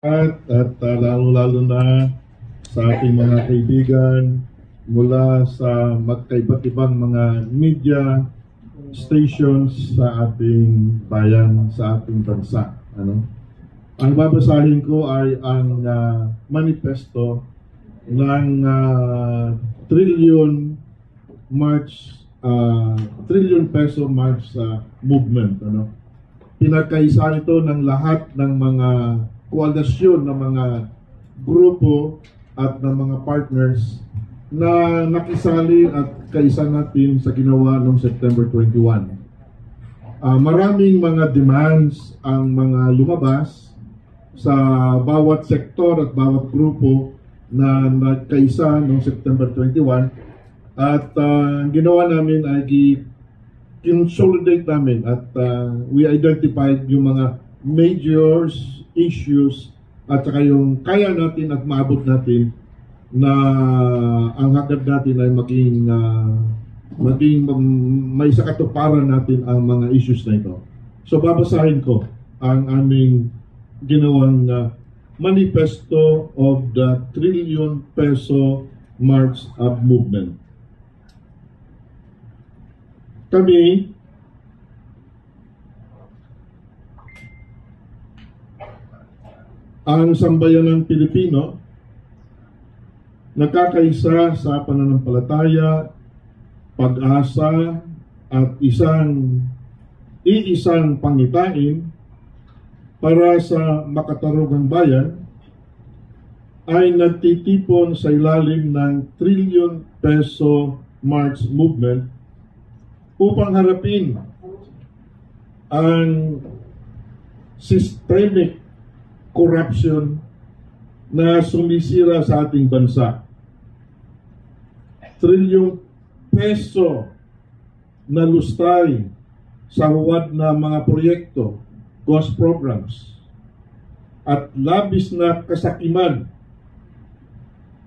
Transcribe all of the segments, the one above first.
at lalo-lalo na sa ating mga kaibigan mula sa magkaiba't ibang mga media stations sa ating bayan, sa ating bansa. Ang babasahin ko ay ang manifesto ng trillion peso March movement. Pinagkaisa ito ng lahat ng mga koalisyon ng mga grupo at ng mga partners na nakisali at kaisa natin sa ginawa noong September 21. Maraming mga demands ang mga lumabas sa bawat sektor at bawat grupo na nagkaisa noong September 21 at ginawa namin ay consolidate namin at we identified yung mga major issues at saka yung kaya natin at maabot natin na ang hagad natin ay maging may sakatuparan natin ang mga issues na ito. So babasahin ko ang aming ginawang manifesto of the trillion peso March Up movement. Kami ang sambayanang Pilipino nagkakaisa sa pananampalataya, pag-asa at iisang pangitain para sa makatarugang bayan ay nagtitipon sa ilalim ng trillion peso March movement upang harapin ang systemic corruption na sumisira sa ating bansa. Trilyong peso na lustay sa huwad na mga proyekto, ghost programs, at labis na kasakiman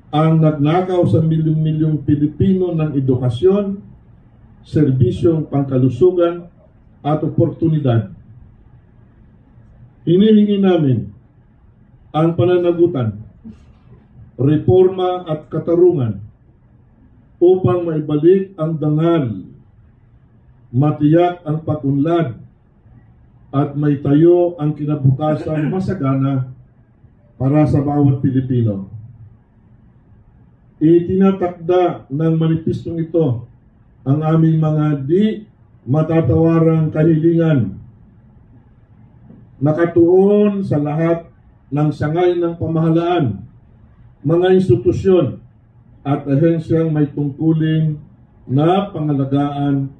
ang nagnakaw sa milyong-milyong Pilipino ng edukasyon, serbisyong pangkalusugan at oportunidad. Hinihingi namin ang pananagutan, reforma at katarungan upang maibalik ang dangal, matiyak ang pag-unlad at maitayo ang kinabukasan masagana para sa bawat Pilipino. Itinatakda ng manifestong ito ang aming mga di matatawarang kahilingan, nakatuon sa lahat ng sangay ng pamahalaan, mga institusyon at ahensyang may tungkulin na pangalagaan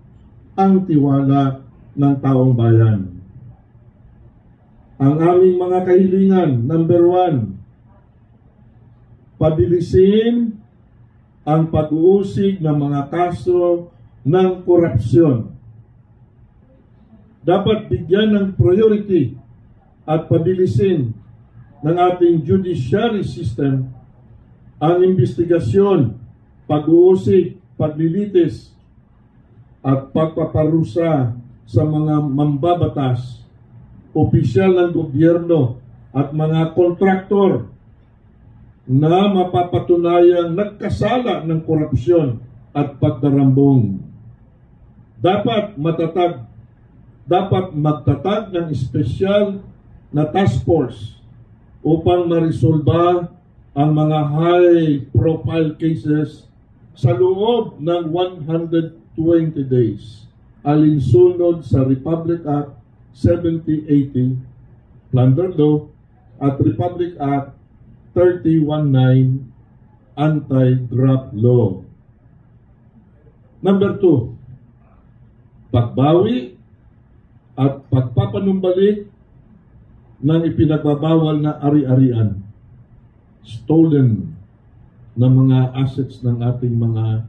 ang tiwala ng taong bayan. Ang aming mga kahilingan, number 1, pabilisin ang pag-uusig ng mga kaso ng korupsyon. Dapat bigyan ng priority at pabilisin ng ating judiciary system ang investigasyon, pag-uusig, paglilitis at pagpaparusa sa mga mambabatas, opisyal ng gobyerno at mga kontraktor na mapapatunayang nagkasala ng korupsyon at pagdarambong. Dapat magtatag ng espesyal na task force upang marisolba ang mga high-profile cases sa loob ng 120 days, alinsunod sa Republic Act 7080, Plunder Law, at Republic Act 3019, Anti-Graft Law. Number 2, pagbawi at pagpapanumbalik ng ipinagbabawal na ari-arian, stolen na mga assets ng ating mga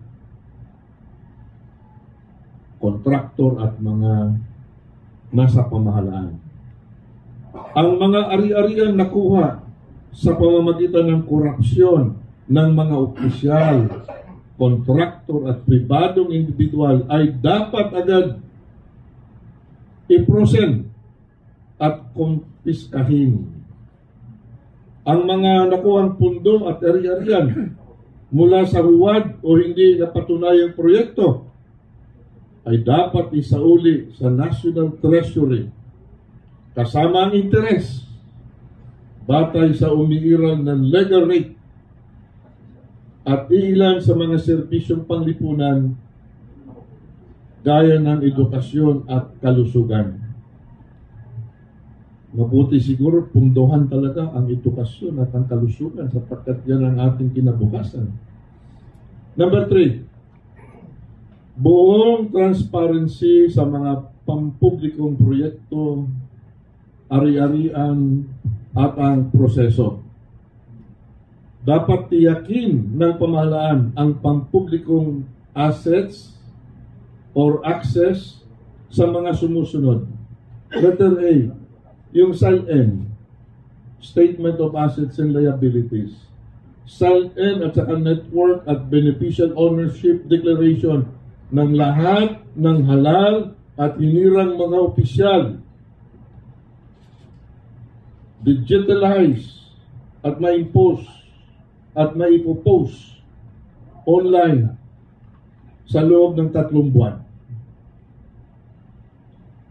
kontraktor at mga nasa pamahalaan. Ang mga ari-arian nakuha sa pamamagitan ng korupsyon ng mga opisyal, kontraktor at pribadong individual ay dapat agad i-frozen at kumpiskahin. ang mga nakuhang pundo at ari-arian mula sa huwad o hindi napatunayang proyekto ay dapat isauli sa National Treasury kasama ang interes batay sa umiiral ng legal rate at ilan sa mga serbisyong panglipunan gaya ng edukasyon at kalusugan. Mabuti siguro pundohan talaga ang edukasyon at ang kalusugan sapagkat yan ang ating kinabukasan. Number 3, buong transparency sa mga pampublikong proyekto, ari-arian at ang proseso. Dapat tiyakin ng pamahalaan ang pampublikong assets or access sa mga sumusunod. Letter A, yung SALN, Statement of Assets and Liabilities. SALN at saka Network at Beneficial Ownership Declaration ng lahat ng halal at hinirang mga opisyal. Digitalize at ma-impose at ma-ipopose online sa loob ng 3 buwan.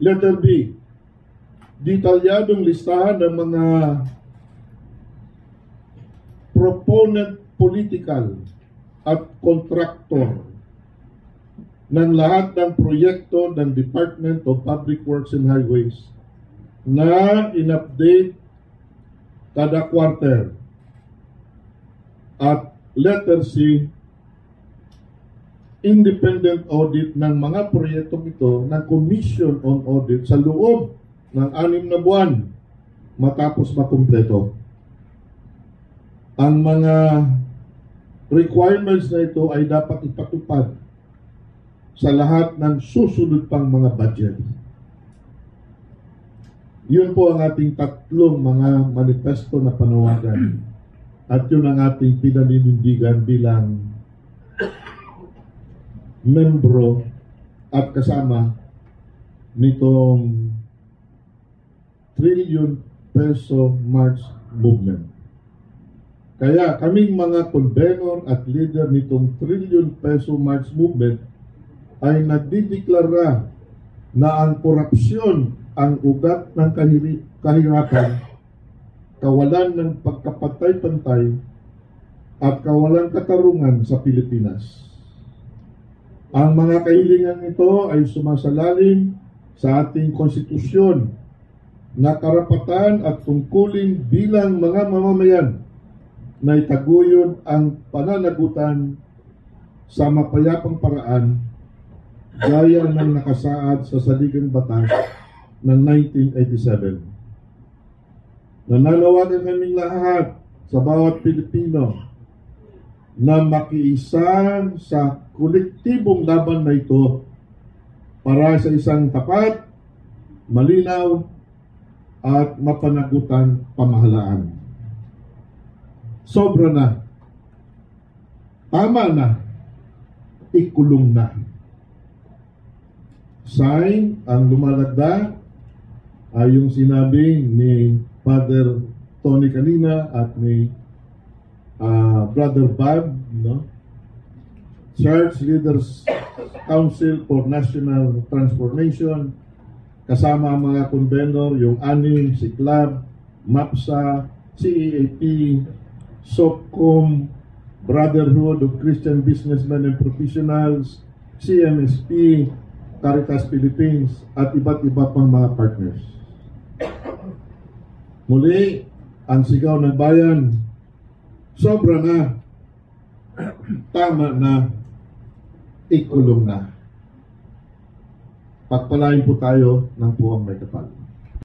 Letter B, detalyadong listahan ng mga proponent political at contractor ng lahat ng proyekto ng Department of Public Works and Highways na in-update kada quarter. At letter C, independent audit ng mga proyektong ito ng Commission on Audit sa loob ng 6 na buwan matapos makumpleto. Ang mga requirements na ito ay dapat ipatupad sa lahat ng susunod pang mga budget. Yun po ang ating 3 mga manifesto na panawagan at yun ang ating pinaninindigan bilang membro at kasama nitong trillion peso March movement. Kaya kaming mga convenor at leader nitong trillion peso March movement ay nagdideklara na ang korupsyon ang ugat ng kahirapan, kawalan ng pagkapantay-pantay at kawalan katarungan sa Pilipinas. Ang mga kahilingan ito ay sumasalalim sa ating konstitusyon na karapatan at tungkulin bilang mga mamamayan na itaguyod ang pananagutan sa mapayapang paraan gaya ng nakasaad sa Saligang Batas ng 1987. Nananawagan kaming lahat sa bawat Pilipino na makiisa sa kolektibong laban na ito para sa isang tapat, malinaw, at mapanagutan pamahalaan. Sobra na. Tama na. Ikulong na. Sign ang lumalagda ay yung sinabi ni Father Tony kanina at ni Brother Bob, no? Church Leaders Council for National Transformation, kasama ang mga convenor, yung ANIM, SICLAB, MAPSA, CEAP, SOCCOM, Brotherhood of Christian Businessmen and Professionals, CMSP, Caritas Philippines, at iba't iba pang mga partners. Muli, ang sigaw ng bayan, sobra na, tama na, ikulong na. Pagpalain po tayo ng puwang may kapal.